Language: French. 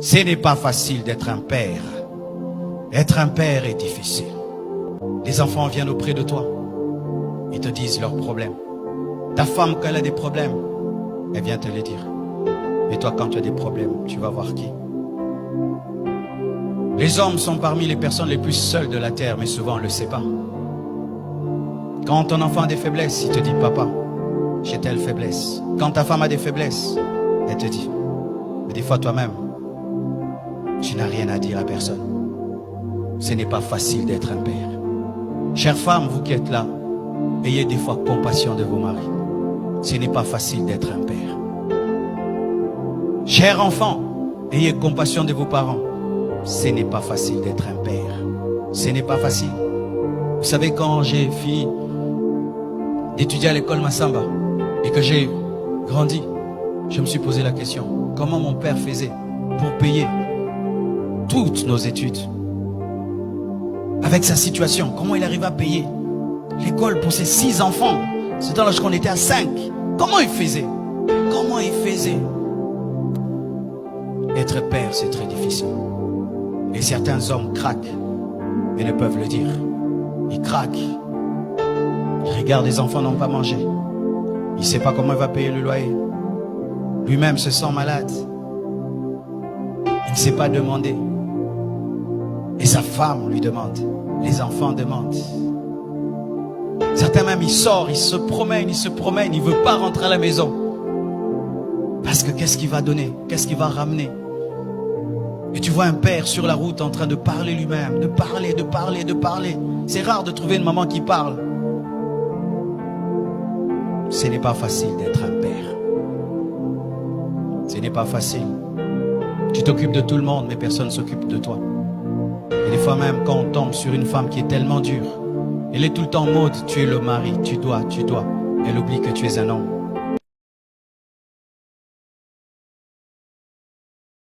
Ce n'est pas facile d'être un père. Être un père est difficile. Les enfants viennent auprès de toi. Ils te disent leurs problèmes. Ta femme, quand elle a des problèmes, elle vient te les dire. Et toi, quand tu as des problèmes, tu vas voir qui? Les hommes sont parmi les personnes les plus seules de la terre, mais souvent on ne le sait pas. Quand ton enfant a des faiblesses, il te dit, papa, j'ai telle faiblesse. Quand ta femme a des faiblesses, elle te dit. Mais des fois toi-même, tu n'as rien à dire à personne. Ce n'est pas facile d'être un père. Chères femmes, vous qui êtes là, ayez des fois compassion de vos maris. Ce n'est pas facile d'être un père. Chers enfants, ayez compassion de vos parents. Ce n'est pas facile d'être un père. Ce n'est pas facile. Vous savez, quand j'ai fini d'étudier à l'école Massamba et que j'ai grandi, je me suis posé la question, comment mon père faisait pour payer toutes nos études? Avec sa situation, comment il arrive à payer l'école pour ses 6 enfants? C'est dans l'âge qu'on était à 5. Comment il faisait? Comment il faisait? Être père, c'est très difficile. Et certains hommes craquent, mais ne peuvent le dire. Ils craquent. Ils regardent les enfants n'ont pas mangé. Il ne sait pas comment il va payer le loyer. Lui-même se sent malade. Il ne sait pas demander. Et sa femme lui demande. Les enfants demandent. Certains même, il sort, il se promène, il ne veut pas rentrer à la maison. Parce que qu'est-ce qu'il va donner? Qu'est-ce qu'il va ramener? Et tu vois un père sur la route en train de parler lui-même, de parler. C'est rare de trouver une maman qui parle. Ce n'est pas facile d'être un père. Ce n'est pas facile. Tu t'occupes de tout le monde, mais personne ne s'occupe de toi. Et des fois même, quand on tombe sur une femme qui est tellement dure, elle est tout le temps en mode, tu es le mari, tu dois. Elle oublie que tu es un homme.